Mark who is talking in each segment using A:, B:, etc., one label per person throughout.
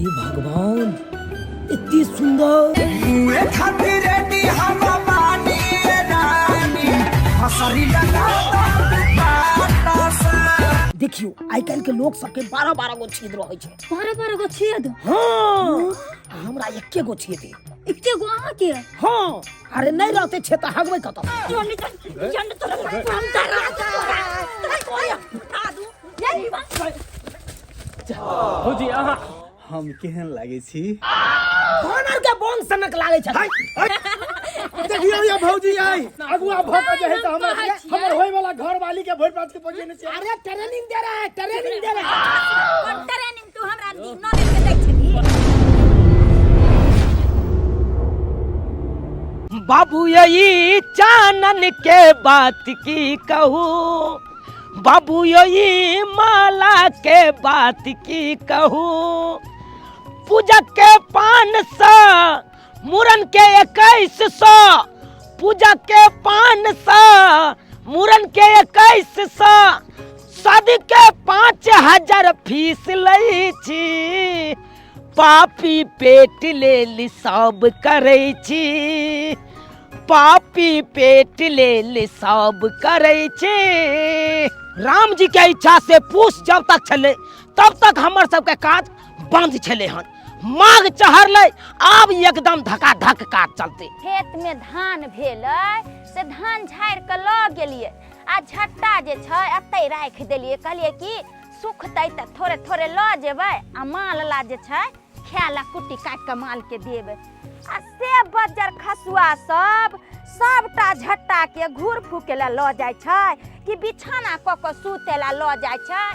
A: हे भगवान, इतनी सुंदर देखियो आई काल के लोग सबके 12-12 गो छेद रहे छे।
B: 12-12 गो छेद?
A: हाँ, हमरा एके गो छेद है।
B: एके गो अहाँ के?
A: हाँ, अरे नहीं रहते छे त हगबै कत?
C: भौजी अहाँ हम केहन लागे छी?
A: बनर के बोंग सनक लागे छ।
C: देखियो ये भौजी आई अगुआ भौक जे है त हमर होय वाला घर वाली के भोर पास के पहुंचे से।
A: अरे ट्रेनिंग दे रहा है, ट्रेनिंग दे रहा है।
B: कौन ट्रेनिंग तू हमरा नॉलेज के दै छली?
A: बाबू यही चानन के बात की कहूँ, बाबू यही माला के बात की कहूँ, पूजा के 500 मुरन के 2100, पूजा के 500 मुरन के 2100, शादी के 5000 फीस लई छी, पापी पेट ले ली सब करे छी, पापी पेट ले ली सब करे छी। राम जी के इच्छा से पूछ जब तक चले तब तक हमर सबके काज बंद छले हन। माघ चढ़ले अब एकदम धका धक काज चलते।
B: खेत में धान भेलै से धान झाड़ के ल गेलिए आ झट्टा जे छै अतै राख देलिए, कहलिए कि सुखतै त थोड़े थोड़े ल जेबै आ माल ला जे छै खायला कुट्टी काट के माल के देबै। आ से बज्जर खसुआ सबटा झट्टा के घूर फूकेला ल जाय छै कि बिछाना क के सुतेला ल जाय छै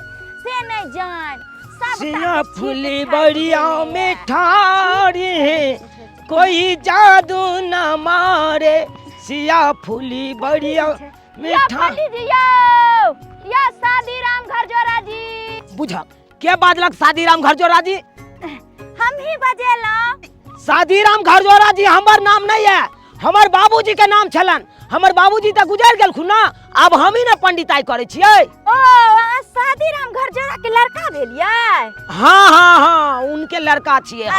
B: से नहीं जान।
A: सिया फूली बड़िया में ठारी कोई जादू न मारे, सिया फूली बड़िया में ठारी।
B: या शादी राम घर जोरा जी
A: बुझा के बाजलक? शादी राम घर जोरा जी
B: हम ही बजेलौं।
A: शादी राम घर जोरा जी हमर नाम नहीं है, हमर बाबूजी के नाम छलन। हमर बाबूजी त गुजर गेलखुन ना, अब हम ही ना पंडिताई करे छियै।
B: ओ शादी राम घर जोरा के लड़का भेलिए?
A: हाँ हाँ हाँ, उनके लड़का छियै।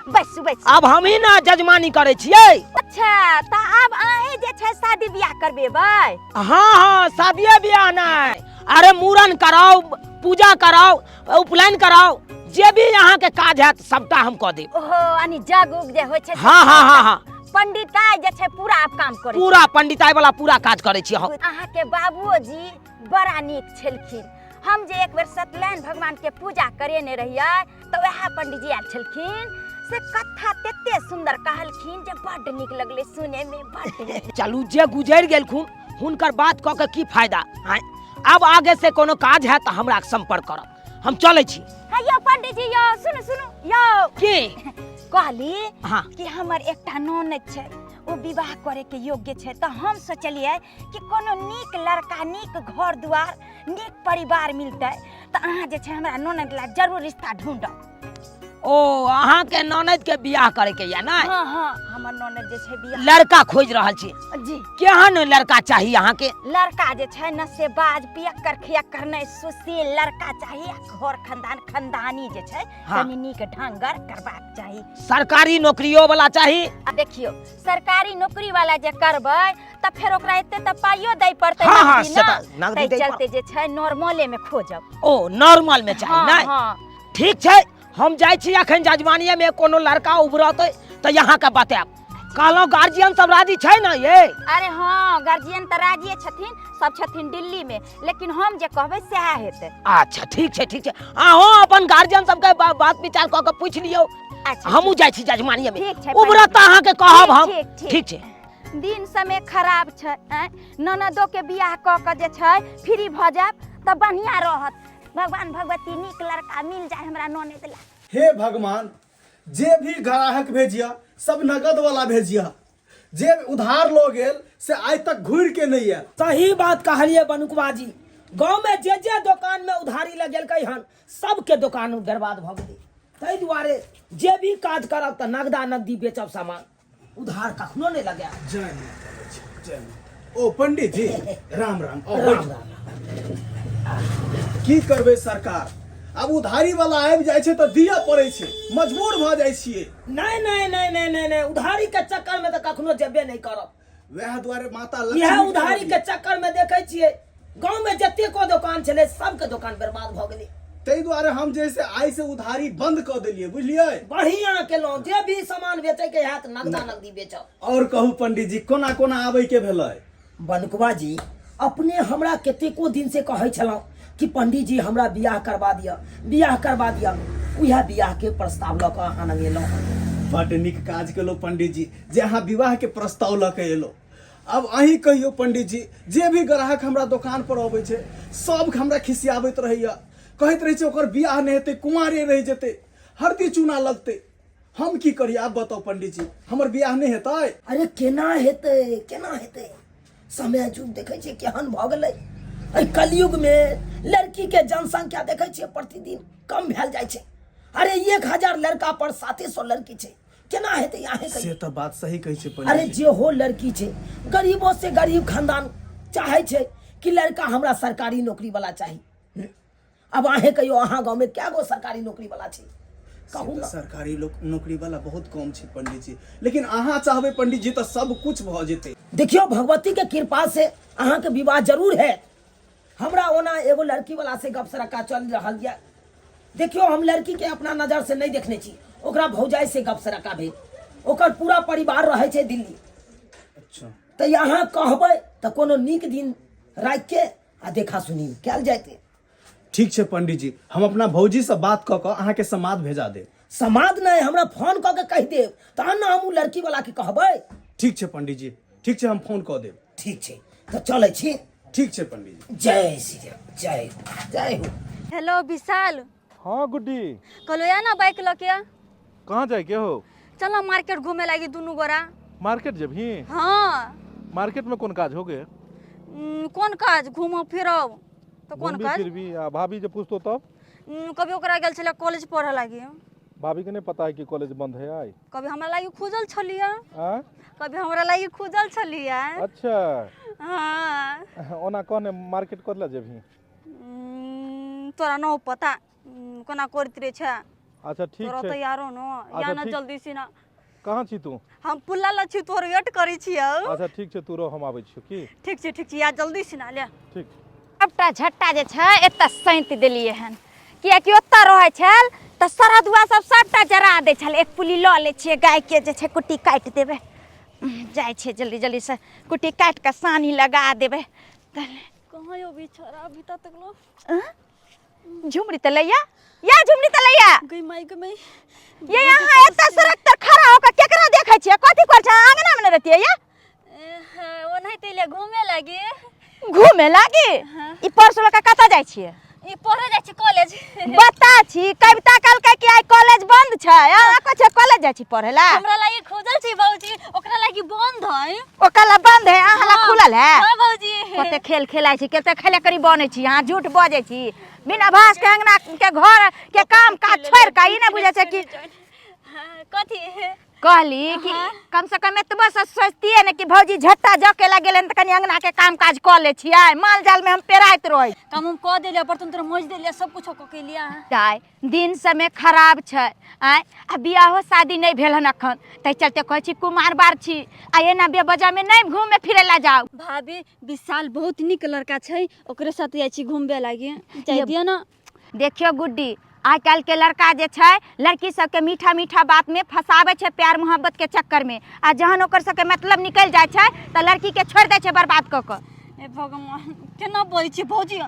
B: बैसु बैसु,
A: अब हम ही ना जजमानी करे छियै।
B: अच्छा त अब अहे जे छै शादी बियाह करबेबै?
A: हाँ हाँ, शादी बियाह नहीं, अरे मूरन कराओ, पूजा कराओ, उपनयन कराओ, जे भी यहाँ के काज है सबटा हम कह देब।
B: ओहो अनि जग उग जे होय छै?
A: हाँ हाँ हाँ हाँ,
B: पंडिताई जे छै पूरा आप काम करे?
A: पूरा पंडिताई वाला पूरा काज करे छी हम।
B: अहाँ के बाबूजी बड़ा नीक छलखिन। हम जे एक बेर सत्यनारायण भगवान के पूजा करेने रहिए तो वह पंडित जी आयल छलखिन, से कथा तते सुंदर कहलखिन जे बड़ नीक लगले सुने में बड़।
A: चलू जे गुजर गेलखुन हुनकर बात क के की फायदा है। अब आगे से कोनो काज है तो हमरा संपर्क करब, हम चले छी।
B: हाँ यो पंडित जी यो सुनु सुनु यो
A: की
B: कहली
A: हाँ
B: कि हमर एकटा ननद छै, ओ विवाह करे के योग्य छै, तो हम सोचलिए कि कोनो नीक लड़का, नीक घर दुआर, नीक परिवार मिलते तो अहाँ जे छै हमरा ननद ला जरूर रिश्ता ढूंढब।
A: ओ अहाँ के ननद के बियाह करे के या ना?
B: हाँ हाँ, हमर ननद जे छै बियाह
A: लड़का खोज रहल छी
B: जी।
A: केहन लड़का चाहिए अहाँ के?
B: लड़का जे छै नशेबाज, पियक्कर खियक्कर नहीं, सुशील लड़का चाहिए। घर खानदान खानदानी जे छै
A: हाँ।
B: कनी नीक ढंगर करबाक चाहिए।
A: सरकारी नौकरियों वाला चाहिए?
B: देखियो सरकारी नौकरी वाला जे करबै त फेर ओकरा एते त पाइयो दै पड़तै।
A: हाँ हाँ,
B: नगदी दै चलते जे छै नॉर्मले में खोजब।
A: ओ नॉर्मल में चाहिए ना?
B: हाँ।
A: ठीक छै, हम जाय छी अखन जजमानिये में कोनो लड़का उभरतै त यहाँ के बताएब। कहलो गार्जियन सब राजी छै ना ये?
B: अरे हाँ, गार्जियन त राजी छथिन, सब छथिन दिल्ली में, लेकिन हम जे कहबै सएह हेतै।
A: अच्छा ठीक छै ठीक छै, अहो अपन गार्जियन सब के बात विचार क के पूछ लियो।
B: अच्छा
A: हमहू जाय छी जजमानिये में,
B: ठीक छै,
A: उभरत अहाँ के कहब हम। ठीक छै।
B: दिन समय खराब छै, ननदो के बियाह क के जे छै फ्री भ जाब त बढ़िया रहत। भगवान भगवती नीक लड़का मिल जाए हमरा ननद ला।
C: हे भगवान, जे भी ग्राहक भेजिया सब नगद वाला भेजिया, जे उधार लो गेल से आज तक घूर के नहीं है।
A: सही बात कहलिए बनुकवा जी, गांव में जे दुकान में उधारी लगेलकै हन सबके दुकान बर्बाद भ गेलै। तै दुआरे जे भी काज करब त नगदा नगदी बेचब सामान, उधार कखनो नहीं लगे।
C: जय माता, जय माता। ओ पंडित जी राम राम।
A: राम राम।
C: की करबे सरकार, अब उधारी वाला आबि जाइ छै तऽ दिअ पड़ै छै, मजबूर भऽ जाइ छियै।
A: नहीं नहीं नहीं नहीं नहीं नहीं उधारी के चक्कर में तो कखनो जेबे नहीं करब।
C: वएह दुआरे माता
A: यह
C: लक्ष्मी
A: उधारी के चक्कर में देखे छियै गांव में जतेको दुकान छले सबके दुकान बर्बाद भ गेलै।
C: ताहि दुआरे हम जे से आइ से उधारी बंद कऽ देलियै, बुझलियै।
A: बढ़िया केलहुं, जे भी सामान बेचे के हैत नगदा नगदी बेचब।
C: और कहू पंडित जी कोना कोना आबै के भेलै?
A: बनकुआ जी अपने हमरा कतेको दिन से कहै छलहुं कि पंडित जी हमरा बियाह करवा दिया, बियाह करवा दिया। उहे बियाह के प्रस्ताव लऽ कऽ अहाँ लग एलहुं।
C: बड नीक काज केलहुँ पंडित जी जे अहाँ विवाह के प्रस्ताव लऽ के एलहुँ। अब अहीं कहियो पंडित जी, जे भी ग्राहक हमरा दुकान पर अबै छै सब हमरा खिसियाबैत रहैया, कहैत रहै छै ओकर बियाह नहीं हेतै, कुंवारे रहि जेतै, हरदी चूना लगतै। हम की करी आब बताउ पंडित जी, हमर बियाह नहीं हेतै?
A: अरे केना हेतै, केना हेतै? समय जुग देखै छियै केहन भऽ गेलै। एहि कलयुग में लड़की के जनसंख्या देखै छियै प्रतिदिन कम भेल जाइ छै। अरे 1000 लड़का पर 700 लड़की छै, केना हेतै? अहाँ
C: से तऽ बात सही कहै छै पंडित
A: अरे
C: जी।
A: जे हो लड़की छै, गरीबों से गरीब खानदान चाहे छै कि लड़का हमरा सरकारी नौकरी वाला चाही। अब अहे कहियो अहाँ गांव में क्या गो सरकारी नौकरी वाला छै? कहू ना।
C: सरकारी नौकरी वाला बहुत कम छै पंडित जी, लेकिन अहाँ चाहबै पंडित जी तऽ सब कुछ भऽ जेतै।
A: देखियो भगवती के कृपा से अहाँ के विवाह जरूर है। हमरा ओना एगो लड़की वाला से गप सरक्का चल रहल है। देखियो हम लड़की के अपना नजर से नहीं देखने छी, ओकरा भौजाई से गप सरक्का भेल। ओकर पूरा परिवार रहे छै दिल्ली।
C: अच्छा
A: तऽ यहाँ कहबै तऽ कोनो नीक दिन राखि के आ देखा सुनी कयल जायते।
C: ठीक छै पंडित जी, हम अपना भौजी से बात कऽ कऽ अहाँके समाद भेजा देब।
A: समाद नहीं, हमरा फोन कऽ के कहि देब, तहन ना हम लड़की वाला के कहबै।
C: ठीक छै पंडित जी, ठीक छै हम फोन कऽ देब।
A: ठीक छै तऽ चलै छी।
C: ठीक छै पंडित जी।
A: जय श्री राम, जय हो, जय हो।
B: हेलो विशाल,
D: हाँ गुड्डी,
B: कहलो या ना बाइक लऽ के
D: कहाँ जाए के हो?
B: चलो मार्केट घूमे लागी दुनू गोरा।
D: मार्केट जबही?
B: हाँ।
D: मार्केट में कौन काज हो गए?
B: कौन काज? घूमो फिरो तो कौन
D: घूमबी
B: काज?
D: फिरबी आ भाभी जे पूछतो तब?
B: कभी ओकरा गेल छले कॉलेज पढ़े लागी,
D: भाभी के नहीं पता है कि कॉलेज बंद है आई?
B: कभी हमरा लागी खुजल छलिया,
D: आ?
B: कभी हमरा लागी खुजल छलिया।
D: अच्छा
B: हाँ।
D: ओना कौन मार्केट करला जबही?
B: तोरा न पता कोना करत रे छ।
D: अच्छा ठीक
B: तोरा
D: है।
B: तैयारो न या ना
D: ठीक।
B: जल्दी से ना।
D: कहाँ छी तू?
B: हम पुल्ला लछि तोर वेट करै छियौ।
D: अच्छा ठीक है, तू रहो हम आबै छियो की?
B: ठीक छै या जल्दी से ना ले।
D: ठीक।
B: सबटा झट्टा जे छै एतऽ सैंत देलियै हन, कियाकि ओतऽ रहै छल तऽ सरहदुआ सब सबटा जरा दै छल। एक पुली लऽ लै छियै, गाय के जे छै कुट्टी काटि देबै, जाइ छै जल्दी जल्दी से कुट्टी काटि कऽ सानी लगा देबै। कहाँ यो बिछड़ा अभी तक लो? झुमरी तलैया या झुमरी तलैया गई माई ये यहाँ एतऽ सड़क पर खड़ा होकर केकरा देखै छियै? कथी कर छै? आंगना में रहती है या ओनाहिते ले घूमे लागी? ई परसों लका कतऽ जाइ छियै? ई पढ़े जाइ छी कॉलेज। बता छी कविता कहलकै कि आइ कॉलेज बंद छै, अहाँ कहै छै कॉलेज जाइ छी पढ़े ला? हमरा लागी खोजल छी भौजी, ओकरा लागी बंद है। ओकरा ला बंद है, अहाँ ला खुलल है? हां भौजी। कते खेल खेलाइ छी, कते खेले करी बनै छी, अहाँ झूठ बजै छी। बिना भास के अंगना के घर के काम काज छोड़ के ई नै बुझै छै कि कथी कहली कि कम से कम एतबो सोचतिए ने कि भौजी झट्टा जके ला गेलन त कनी अंगना के काम काज क ले छियै। माल जाल में हम पेराइत रही, काम हम क देलिए, बर्तन तर मोज देलिए, सब कुछ क के लिया। जाय दिन समय खराब छै आय, आ बियाहो शादी नहीं भेल हन अखन, तै चलते कहै छी कुमार बार छी आ एना बेबजा में नहीं घूमे फिरे ला जाओ। भाभी विशाल बहुत निक लड़का छै, ओकरे साथ जाइ छी घूमबे लागी, जाय दिया ना। देखियो गुड्डी, आइ काल्हि के लड़का जे छै लड़की सबके मीठा मीठा बात में फंसावे छै प्यार मोहब्बत के चक्कर में, आ जहन ओकर सबके मतलब निकल जाय छै त लड़की के छोड़ दे छै बर्बाद क क। ए भगवान केना बोलै छी भौजी?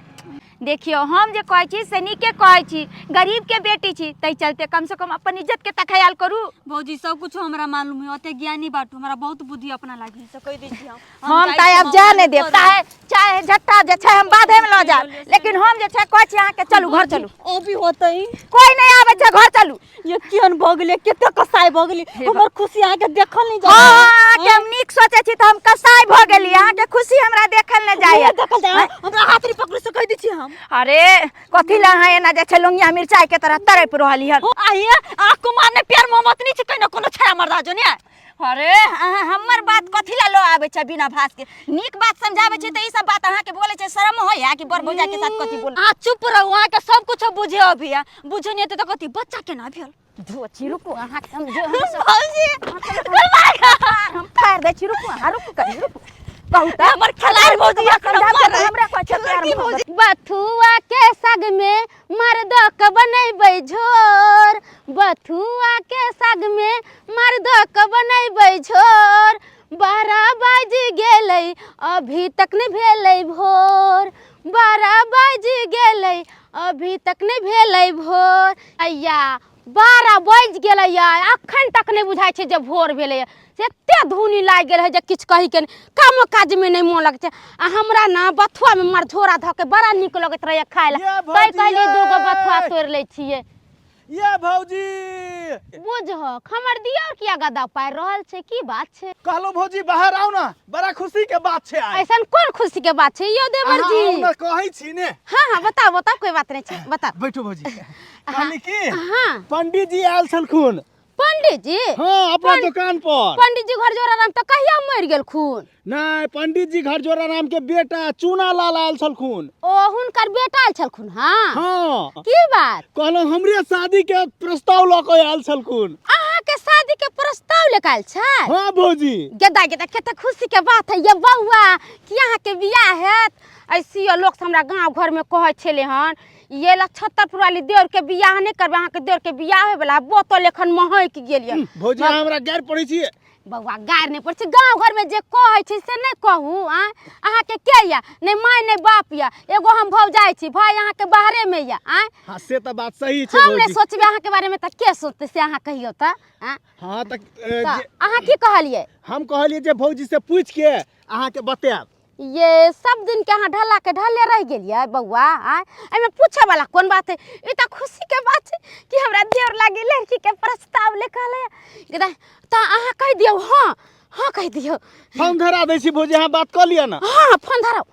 B: देखियो हम जे कहै छी से नीके कहै छी, गरीब के बेटी छी, तै चलते कम से कम अपन इज्जत के त ख्याल करू। भौजी सब कुछ हमरा मालूम है, ओते ज्ञानी बाटू, हमरा बहुत बुद्धि अपना लागी से कह दै छी। हम त अब जा नै देब, चाहे झट्टा जे छै हम बाधे में ल जाब, लेकिन हम जे छै कहै छी अहाँ के चलू घर चलू। अभी होतै कोई नहीं आबै छै, घर चलू। ये केहन भ गेलै, केते कसाई भ गेली, हमर खुशी अहाँ के देखल नहीं जाय। हां के हम नीक सोचै छी त हम कसाई भ गेली, अहाँ के खुशी हमरा देखल नहीं जाय। देखल जाय हमरा हाथरी पकड़ से कह दै छी हम। अरे कथी ला है एना जे छै लोंगिया मिर्चाई के तरह तरप रहली हन? आइए आ कुमार ने प्यार मोहब्बत नहीं छै, कने कोनो छया मर्दा जो ने अरे अहाँ हमर बात कथी ला लो आबे छै बिना भास के नीक बात समझाबे छै त ई सब बात अहाँ के बोले छै शर्म होय है कि बर भौजा के साथ कथी बोल
E: आ चुप रहू अहाँ के सब कुछ बुझे अभी बुझे नहीं त कथी बच्चा केना भेल
B: धोची रुकू अहाँ के हम जो
E: भौजी
B: हम फाड़ दे छी रुकू अहाँ रुकू करी रुकू बहुत
E: हमर खलार भौजी
B: हमरा को अच्छा प्यार मोहब्बत
E: बथुआ के साग में मर्द क बनैबै झोर बथुआ के साग में मर्द क बनैबै झोर 12 बाज गेलै अभी तक नहीं भेलै भोर 12 बाज गेलै अभी तक नहीं भेलै भोर अय्या 12 बाज गेलै अखन तक नहीं बुझाइ छै जे भोर भेलै एते धुनी लाग गेल है जे किछ कहि के काम काज में नहीं मोन लगते आ हमरा ना बथुआ में मार झोरा ध के बड़ा निक लगत रहे खाय ला तै कहली दूगो बथुआ तोड़ ले छिए
C: ये भौजी
E: बुझ हमर दियर किया गदा पार रहल छै की बात छै
C: कहलो भौजी बाहर आओ ना बड़ा खुशी के बात छै आज
E: ऐसन कोन खुशी के बात छै यो देवर जी
C: आओ ना कहै छी ने
E: हां बताओ बताओ कोई बात नहीं छै बता
C: बैठो भौजी कहली की
E: हां
C: पंडित जी आयल छलखुन
E: पंडित जी
C: हाँ अपना दुकान पर
E: पंडित जी घर जोरा राम त कहिया मर गेल खून
C: नहीं पंडित जी घर जोरा राम के बेटा चूना लाल आयल छलखुन
E: ओ हुनकर बेटा आयल छलखुन हां
C: हाँ
E: की बात
C: कहलो हमरे शादी के प्रस्ताव ल के आयल छलखुन
E: अहाँ के शादी के प्रस्ताव लेके आयल छै
C: हाँ भौजी
E: गेदा गेदा कते खुशी के बात है ये बउआ कि अहाँ के बियाह हैत ऐसी लोग हमरा गांव घर में कहै छले हन ये ला छत्तरपुर वाली देवर के बियाह नहीं करबे अहाँ के देवर के बियाह होय वाला बोतल एखन महक गेलिए
C: भौजी हमरा गैर पड़ै छी
E: बउआ गार नहीं पड़ छै गांव घर में जे कहै छै से नहीं कहू अहाँ के के या नहीं माय नहीं बाप या एगो हम भौ जाय छी भाई अहाँ के बाहरे में या
C: हां से त बात सही छै
E: हम
C: भौजी
E: नहीं सोचबे अहाँ के बारे में त के सोचते से अहाँ कहियो त
C: हां त
E: अहाँ की कहलिए
C: हम कहलिए जे भौजी से पूछ के अहाँ के बताएब
E: ये सब दिन के अहाँ ढला के ढले रह गेलिए बउआ एमे पूछे वाला कोन बात है ई त खुशी के बात है कि हमरा देवर लागी लड़की के प्रस्ताव लेखल है त अहाँ कह दियौ हां हां कह दियौ
C: फोन धरा दै छी भौजी अहाँ बात क लिया ना
E: हां फोन धराओ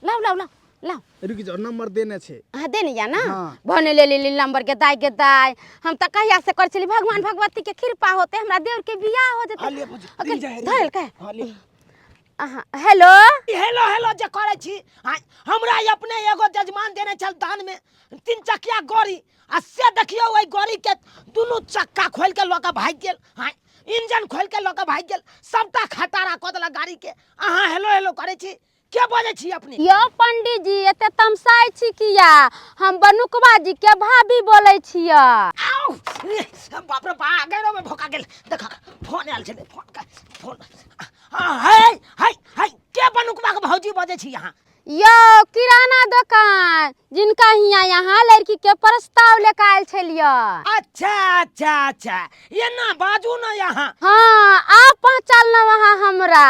E: लाओ लाओ लाओ लाओ
C: रुक जाओ नंबर देने छै
E: हां देने या ना
C: हाँ।
E: भने ले नंबर के दाई हम त कहिया से कर चली भगवान भगवती के कृपा होते हमरा देवर के बियाह हो जते
C: हां ले भौजी
E: धरल के
C: हां ले
E: हेलो
A: हेलो हेलो जे करे छी हमरा अपने एगो जजमान देने चल दान में 3 चकिया गाड़ी आ से देखियो ओई गाड़ी के दुनु चक्का खोल के लोका भाग गेल इंजन खोल के लोका भाग गेल सबटा खटारा क देला गाड़ी के अहाँ हेलो हेलो करे छी के बोले छी अपने
E: यो पंडित जी एते तमसाई छी किया हम बनुकवा जी के भाभी बोले छिया
A: आउ बाप रे बा गैरो में भोका गेल देख फोन आयल छले फोन हाय हाय हाय के बनुकवा के भौजी बजे छी यहाँ
E: यो किराना दुकान जिनका हिया यहाँ लड़की के प्रस्ताव लेके आयल छलिया
A: अच्छा अच्छा अच्छा ये ना बाजू ना यहाँ
E: हाँ आप पहचान न वहाँ हमरा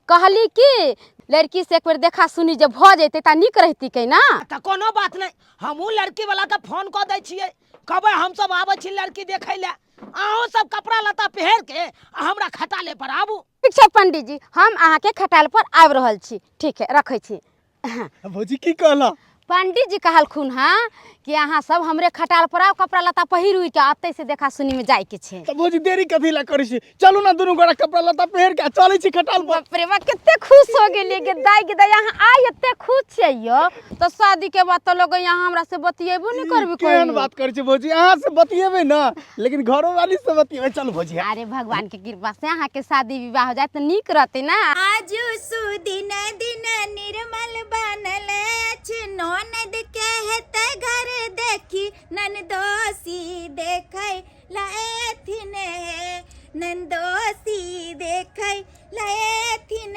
E: कहली कि लड़की से एक बार देखा सुनी जब भ जैते ता निक रहती के ना
A: त कोनो बात नहीं हमहू लड़की वाला के फोन क दै छियै कहबै हम सब आबै छी लड़की देखै ले अहूँ सब कपड़ा लत्ता पहन के हमरा खटाले पर आबू
E: ठीक छै पंडित जी हम अहाँ के खटाल पर आब रहल छी ठीक है रखै छी
C: भौजी की कहला
E: पंडित जी कहलखुन हाँ कि अहाँ सब हमरे खटाल पर आओ कपड़ा लत्ता पहिर के आते से देखा सुनी में जाए के छे
C: त भौजी देरी कथी ला करै छी चलू ना दुनू गोरा कपड़ा लत्ता पहिर के चलै छी खटाल पर
E: बाप रे बा कितने खुश हो गेलिए के दाई यहाँ आई एते खुश छै यो तो शादी के बाद तो लोग यहाँ हमरा से बतियेबो नहीं करबे
C: केहन बात करै छी भौजी अहाँ से बतियेबै ना लेकिन घरो वाली से बतियेबै चलू भौजी
E: अरे भगवान के कृपा से अहाँ के शादी विवाह हो जाए तो निक रहते ना
B: आज सुदिन दिन निर्मल बनल ननद कहते घर देखी नंदोसी देखे लाएथिन नंदोसी देखे लाएथिन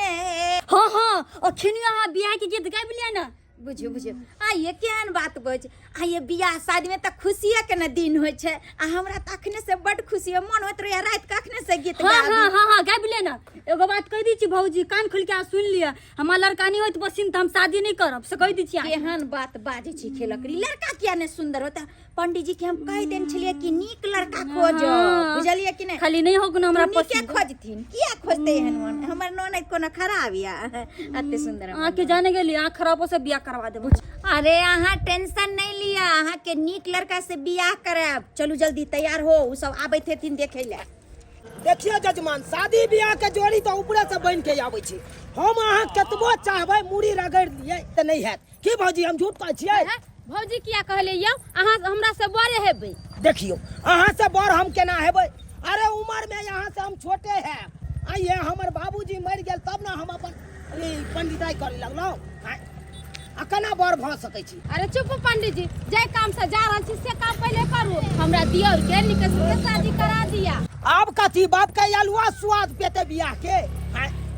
E: हां हां अखनी अहाँ बियाह के गीत गाबि लिया ना
B: बुझियो ये केहन बात बज ये बियाह शादी में त खुशिये के न दिन होय छै आ हमरा तखने से बड खुशी है मन होत रहे रात कखने से गीत गाबी
E: हां गाबि ले ना एगो बात कह दी छी भौजी कान खोल के सुन लिया हमार लड़का नहीं होत बसिन त हम शादी नहीं करब से कह दी छी
B: केहन बात बाजे छी खेलकरी लड़का किया ने सुंदर होता पंडित जी के हम कह देन छलिए कि नीक लड़का खोजो बुझलिए कि नहीं
E: खाली नहीं होग ना हमरा
B: पसंद खोजथिन किया खोजते हन मन हमर ननद कोनो खराब या अते सुंदर
E: आके जाने गेली आंख खराब से बियाह करवा देबो
B: अरे अहाँ टेंशन नहीं लिया अहाँ के नीक लड़का से बियाह कराब चलू जल्दी तैयार हो उ सब आबैत हेथिन देखे ले
A: देखिए जजमान, शादी ब्याह के जोड़ी तो ऊपरे से बन के आबै छै। हम अहाँ कतबो चाहबै मुड़ी रगड़ दिए त नहीं हैत। की भौजी हम झूठ कहै छियै?
E: भौजी किया कहले यौ अहाँ हमरा से बड़े हेबै।
A: देखियो अहाँ से बड़ हम केना हेबै? अरे उम्र में यहाँ से हम छोटे हैं। आइए हमर बाबूजी मर गेल तब ना हम अपन पंडिताई करे लगलौ। आ केना बड़ भ सकै छी?
E: अरे चुप पंडित जी, जे काम से जा रहल छी से काम पहले करू। हमरा दियर के निकल से शादी करा दिया।
A: अब कथी बाप के अलुआ स्वाद पेते बियाह के?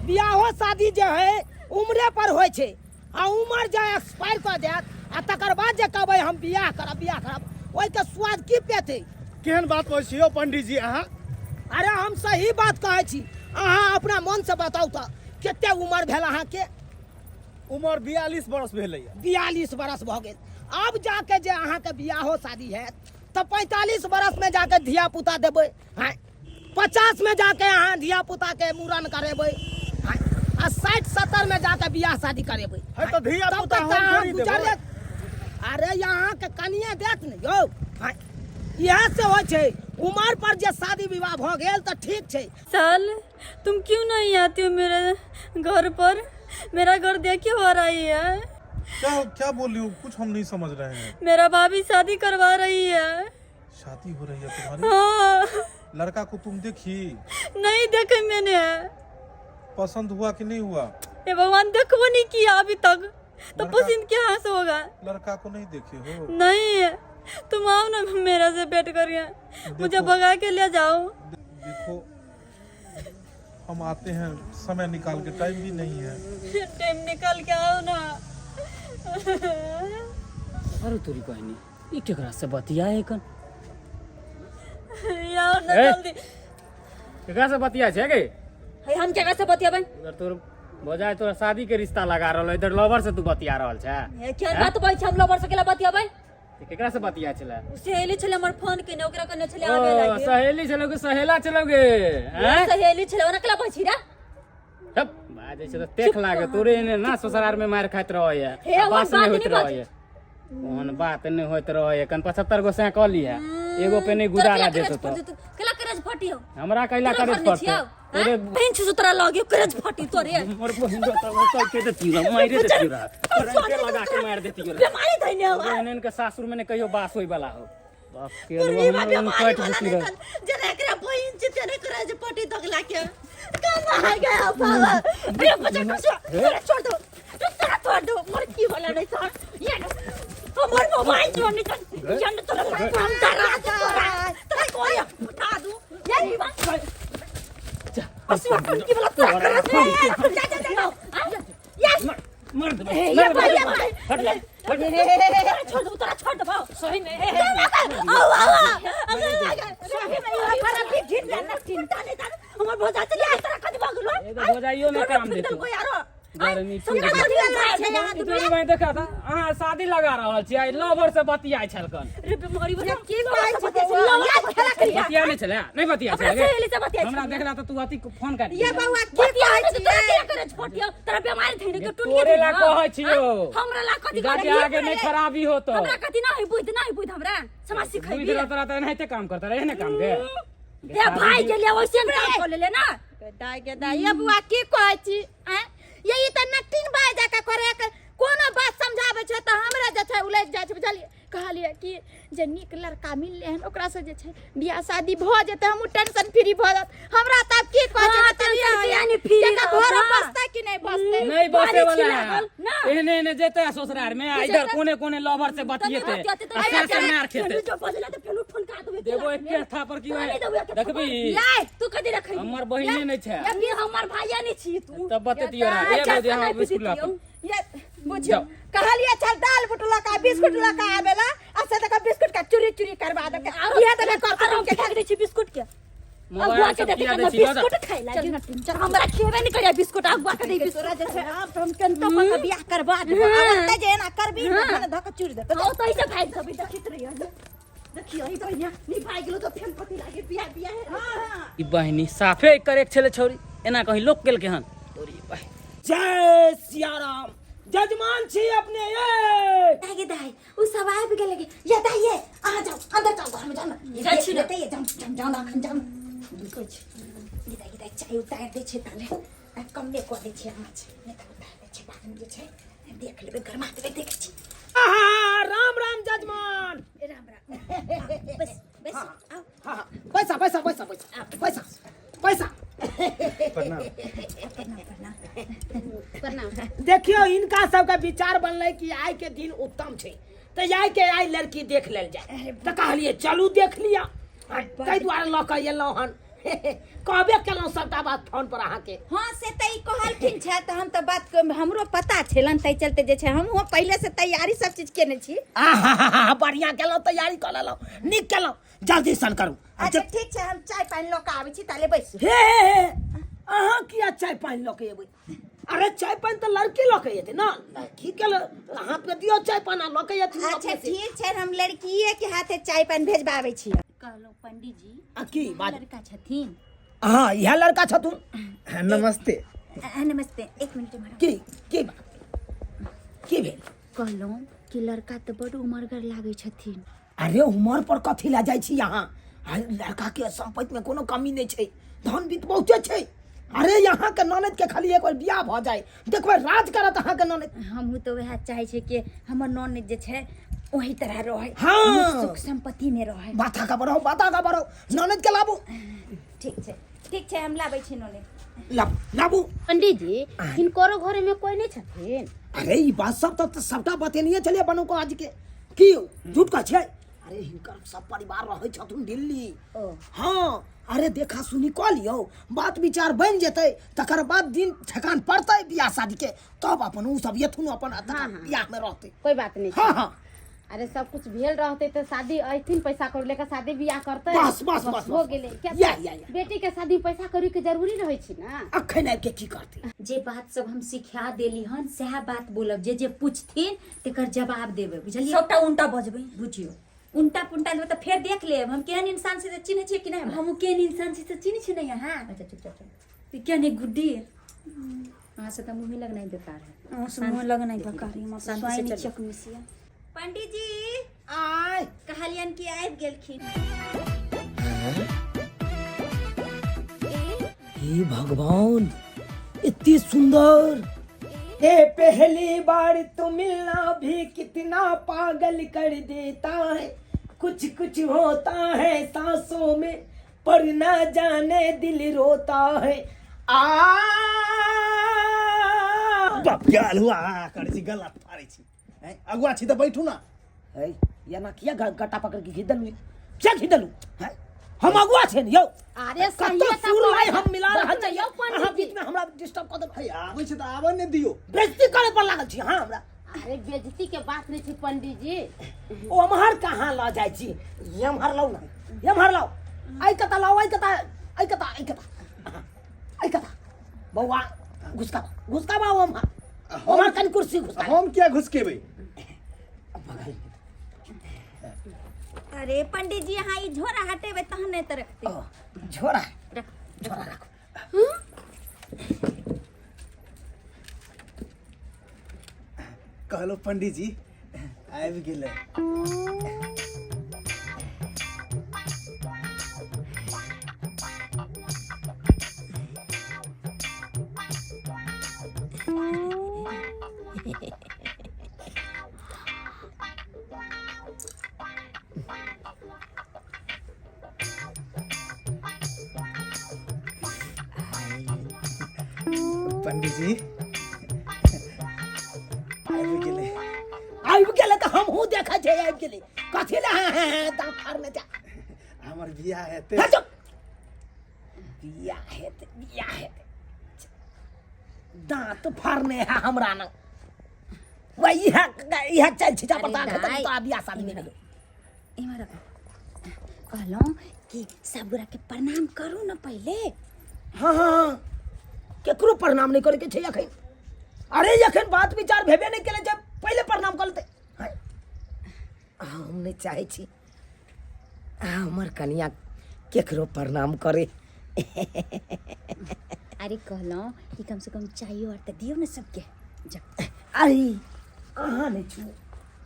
A: बियाहो शादी जे है उम्रे पर होय छै। आ उम्र जे एक्सपायर कर देत आ तकर बाद जे कहबै हम बियाह करब ओइ के स्वाद की पेते?
C: केहन बात कहै छियै पंडित जी अहाँ?
A: अरे हम सही बात कहै छी। अहाँ अपना मन से बताउ त कते उम्र भेल अहाँ के?
C: उम्र 42 बरस भेलैया।
A: 42 बरस भ गेल। अब जाके जे अहाँ के बियाहो शादी हैत त 45 बरस में जाके धिया पुता देबै। 50 में जाके अहाँ धिया पुता के मूड़न करेबै। आ 60-70 में जाके बियाह शादी करेबै।
C: है तो धिया
A: तब
C: पुता
A: तक
C: हम
A: अहाँ
C: थोड़ी देबै।
A: गुजरियत। अरे यहाँ के कनिया देत न यौ। यह से हो छै उम्र पर जे शादी विवाह भ गेल त ठीक छै।
F: साल तुम क्यों नहीं आती हो मेरे घर पर? मेरा घर देखे हो रही है।
G: क्या बोल रही हो? कुछ हम नहीं समझ रहे हैं।
F: मेरा भाभी शादी करवा रही है।
G: शादी हो रही है तुम्हारी?
F: हाँ।
G: लड़का को तुम देखी?
F: नहीं देखे मैंने।
G: पसंद हुआ कि नहीं हुआ?
F: ये भगवान देखो नहीं किया अभी तक तो
G: लड़का-
F: पसंद क्या से होगा?
G: लड़का को नहीं देखे हो?
F: नहीं, तुम आओ ना मेरा से बैठ कर मुझे भगा के ले जाओ।
G: देखो हम आते हैं, समय निकाल के, टाइम भी नहीं है।
F: टाइम निकाल के आओ ना।
H: अरे तोरी बहनी ई केकरा से बतिया है कन?
F: आओ ना
H: ए?
F: जल्दी।
H: केकरा से बतिया छै गे?
F: हम केकरा से बतियाबे?
H: इधर तोर बजाय तोर शादी के रिश्ता लगा रहल, इधर लवर से तू बतिया रहल छै।
F: ये क्या बात बोल छै? हम लवर से केला बतियाबे?
H: केकरा से बतिया छले?
F: सहेली छले हमर फोन केने, ओकरा कने छले
H: ओ
F: आबे लागे।
H: सहेली छलो के सहेला छलो गे? हैं?
F: सहेली छले ओना केला बछि रे?
H: तब बाजे छै त देख लागे तोरे ने ना ससुराल में मार खाइत रहय है।
F: हे, हमर
H: बात
F: बात
H: नहीं होइत
F: नहीं
H: रहय है। ओहन बात नहीं होइत रहय है। कन 75 गो से कहली है, एगो पे नहीं गुजारा देतो तो
F: केला करज फटी हो।
H: हमरा कैला करे पड़ते? तोरे
F: बहन छ सुतरा लगे करज फटी तोरे।
H: मोर बहिन तो कह के देती रे, मारे देती रे, करंट लगा के मार देती रे।
F: बीमारी धइने हो।
H: बहनन के सासुर में ने कहियो बास होई वाला हो। बाप के लोग कट बुती रे।
F: जने एकरा बहन छ तेने करज फटी तकला के कहां आ गया बाबा? अरे बच्चा को छोड़ दो, छोड़ दो। मोर की होला नहीं सर ये हमर मोबाइल जो निकल जन तोरा हम डरा तोरा कोई उठा दूं यही बात असुआ की बोला जा यस
H: मार दे,
F: ये भाई
H: हट ले, हट ले।
F: छोड़ दो, तोरा छोड़ दो सही में आओ सही में पर अभी ढील ना चिंता नहीं कर। हमर भोजा चले तोरा कदी भागलो
H: ए तो भोजाइयो में काम देतो।
F: कोई यारो
H: गर्मी छू
F: समझा दिया
H: इतनी मैं देखा था अहाँ शादी लगा रहल छी, आई लवर से बतियाय छलकन।
F: रे बीमारी बता की बात छै?
H: बतिया नहीं छले? नहीं बतिया छले गे?
F: सहेली से बतिया
H: हमरा देखला त तू अति फोन काट
F: ये बउआ की कहै छी? तोरा करे छोटियो तोरा बीमारी धइने के टूट
H: तोरे ला कहै छियो।
F: हमरा ला कथि
H: जाके आगे नहीं खराबी हो तो।
F: हमरा कथि नहीं बुझ हमरा समाज सिखाई
H: बुझ रहत रहत एनाहिते काम करता रहे, एहने काम के।
F: ए भाई के लिए वैसे काम कर ले ना। दाई ये बुआ की कहै छी? यही त नटिन बाय जाके करे के कोनो बात समझाबे छै त हमरा जे छै उलझ जाय छै। बुझलिए कहलिए कि जे नीक लड़का मिलले हन ओकरा से जे छै बियाह शादी भ जेते, हम टेंशन फ्री भ जात। हमरा त अब की कहै छै त यानी फ्री घर बसता कि नहीं बसते?
H: नहीं बसे वाला है। एहने एहने जेते ससुराल में, इधर कोने कोने लवर से बतियेते, अच्छा से मार खेते।
F: जो बजले त फेलु फोन का देबे।
H: देबो एक था पर की देखबी
F: लाई तू कदी रखै?
H: हमर बहिने नहीं छै।
F: अभी हमर भाइया नहीं छी तू।
H: तब बततियो रा ए बजे हम बिस्कुट ला।
F: ये बुझियो कहलिए चल दाल बुटला का बिस्कुट ला का आवेला अच्छा तक बिस्कुट का चोरी चोरी करवा दे के ये त मैं करता के फेंक दै छी बिस्कुट के।
H: मोबाइल से किया दे छी
F: बिस्कुट खाइला चल हमरा खेबे नहीं करे बिस्कुट अगवा के दे तोरा जे छै अब हम केनतो का बियाह करवा दे अब त जे ना करबी न धक चुरी दे तो तो ऐसे भाई सब देखित रहियो देखियो ई तो नहीं भाई गेलो तो फेन पति लागे बियाह बियाह हां
H: ई बहिनी साफे करे छले छौरी, एना कहीं लोक केल के हन तोरी बहिन।
A: जय सिया राम। जजमान छी अपने ये
F: दाई दाई उ सब आबि गेल ये दाई ये आ जाओ अंदर जाओ घर में जाओ ना ये छी देते ये जाओ जाओ ना खन जाओ कुछ गिदा गिदा चाय उतार दे छे ताले कमे को दे छे आँच ने त उतार दे छे बाद में जे छे देख लेबे गरमा देबे देख छी
A: आहा, राम राम जजमान।
F: राम राम बस बस आओ
A: हाँ पैसा पैसा पैसा पैसा पैसा पैसा
F: प्रणाम
E: प्रणाम।
A: देखियो इनका सबका विचार बनले कि आइ के दिन उत्तम छे तो आइ के आइ लड़की देख लेल जाए तो कहलिए चलू देख लिया ताहि दुआरे लऽ कऽ एलहुँ हन कहबे केलहुँ सबटा बात फोन पर अहाँके।
F: हाँ से तई कहलखिन छे तो हम तो बात हमरो पता छलन तई चलते जे छे हम पहले से तैयारी सब चीज केने छी।
A: आहा बढ़िया केलहुँ तैयारी कऽ लेलहुँ नीक केलहुँ जल्दी सन करू।
F: अच्छा ठीक छे हम चाय पानी ल के आबै छी ताले बैसू।
A: हे अहाँ किया चाय पानी लऽ के एबै? अरे चाय पानी तो लड़की लऽ के एतै ना की केल अहाँ पे दियो चाय पानी लऽ के एतै।
F: अच्छा ठीक छे हम लड़कीए के हाथे चाय पानी भेजबाबै छी। कहलो पंडित जी
A: की बात?
F: लड़का छथिन?
A: हाँ यह लड़का छथुन।
C: नमस्ते।
F: नमस्ते एक मिनट मारा
A: की भेल?
F: कहलो कि लड़का तो बड़ उमरगर लागे छथिन।
A: अरे उमर पर कथी ला जाइ छी यहाँ? लड़का के संपत्ति में कोनो कमी नहीं छै, धन बीत बहुते छै। अरे यहाँ के ननद के खाली एक बार बियाह भ जाए देखबै राज करत अहाँ के ननद।
F: हमहू तो वह चाहे छे कि हमर ननद जे छे वही तरह रहे।
A: हाँ।
F: सुख संपत्ति में रहे।
A: बाता का बड़ो ननद के लाबू।
F: ठीक छे हम लाबै छी ननद।
A: लाबू।
E: पंडित जी इनकोरो घरे में कोई नहीं छथिन?
A: अरे ई बात सब तो सबटा बतेनिए चलिए बनो को आज के की झूठ का छै। अरे हिनकर सब परिवार रहे छथुन दिल्ली। हाँ अरे देखा सुनी कह लियो बात विचार बन जेतै तकर बाद दिन ठेकान पड़तै बियाह शादी के तब अपन उ सब येथुन अपन बियाह में रहतै।
E: कोई बात नहीं।
A: हाँ हाँ
E: अरे सब कुछ भेल रहते तो शादी ऐथिन पैसा कौड़ी लेकर शादी बियाह करते
A: बस
E: हो गेले। क्या
A: या
E: बेटी के शादी पैसा कौड़ी के जरूरी रहे छी ना।
A: अखन आबि के की करतै?
F: जे बात सब हम सिखा देली हन सह बात बोलब जे पूछथिन तेकर जवाब देबे बुझलिए। सबटा उल्टा बजबै बुझियो उल्टा पुल्टा देबे तो फिर देख लेब हम केहन इंसान से चिन्हे छिए कि नहीं। हम केहन इंसान से चिन्हे छी नहीं। हां अच्छा चुप क्या नहीं गुड्डी हां से तो मुंह लगना ही बेकार है। मुंह लगना ही बेकार है। हम स्वाइन चकमिसिया पंडित जी
A: आय
F: कहलियन कि आबि गेलखिन।
A: हे भगवान इतनी सुंदर। ये पहली बार तो मिलना भी कितना पागल कर देता है। कुछ कुछ होता है सांसों में पर ना जाने दिल रोता है।
C: गाल हुआ करे छी गला फाड़े छी। अगुआ छी तो बैठू ना।
A: है या ना किया गट्टा पकड़ के खींचलू क्या खींचलू है? हम अगुआ छे न यौ।
E: अरे सही
A: कत्तो
E: है
A: सुर लाई हम मिला रहल
E: यौ
A: चाहिए
E: पंडित
A: अहाँ
E: जी।
A: बीच में हमरा डिस्टर्ब कर दे।
C: आबै छै तो आबै ने दियो।
A: बेइज्जती करे पर लागल छी। हां हमरा
E: अरे बेइज्जती के बात नहीं थी पंडित जी।
A: ओम्हर कहाँ ल जाइ छी? एम्हर लाउ ना एम्हर लाउ। आई कता लाउ आई कता बौआ घुसका बा ओम्हर कन कुर्सी घुसका।
C: हम क्या घुसकेबै?
F: अरे पंडित जी यहाँ ई झोरा हटेबे तहन नहीं तो रखते।
A: झोरा रखो।
C: कहलो पंडित जी आबि गेलै। पंडित जी
A: आबि गेलै तऽ हमहूँ देखै छै आबि गेलै कथी ले दाँत फाड़ने जा।
C: हमर बियाह हेतै।
A: बियाह हेतै दाँत फाड़ने है हमरा न वही है चल छिचा पता खत्म तो बियाह शादी नहीं भेलै।
F: इमर कहलो कि सब गोरा के प्रणाम करू न पहले।
A: हाँ केकरो प्रणाम नहीं करे के छै अखन। अरे अखन बात विचार भेबे नहीं केले जब पहले प्रणाम कर लेते। हम नहीं चाहे छी हमर कनिया केकरो प्रणाम करे।
F: अरे कहलो कि कम से कम चाय और तो दियो न सबके।
A: अरे अहाँ नहीं छू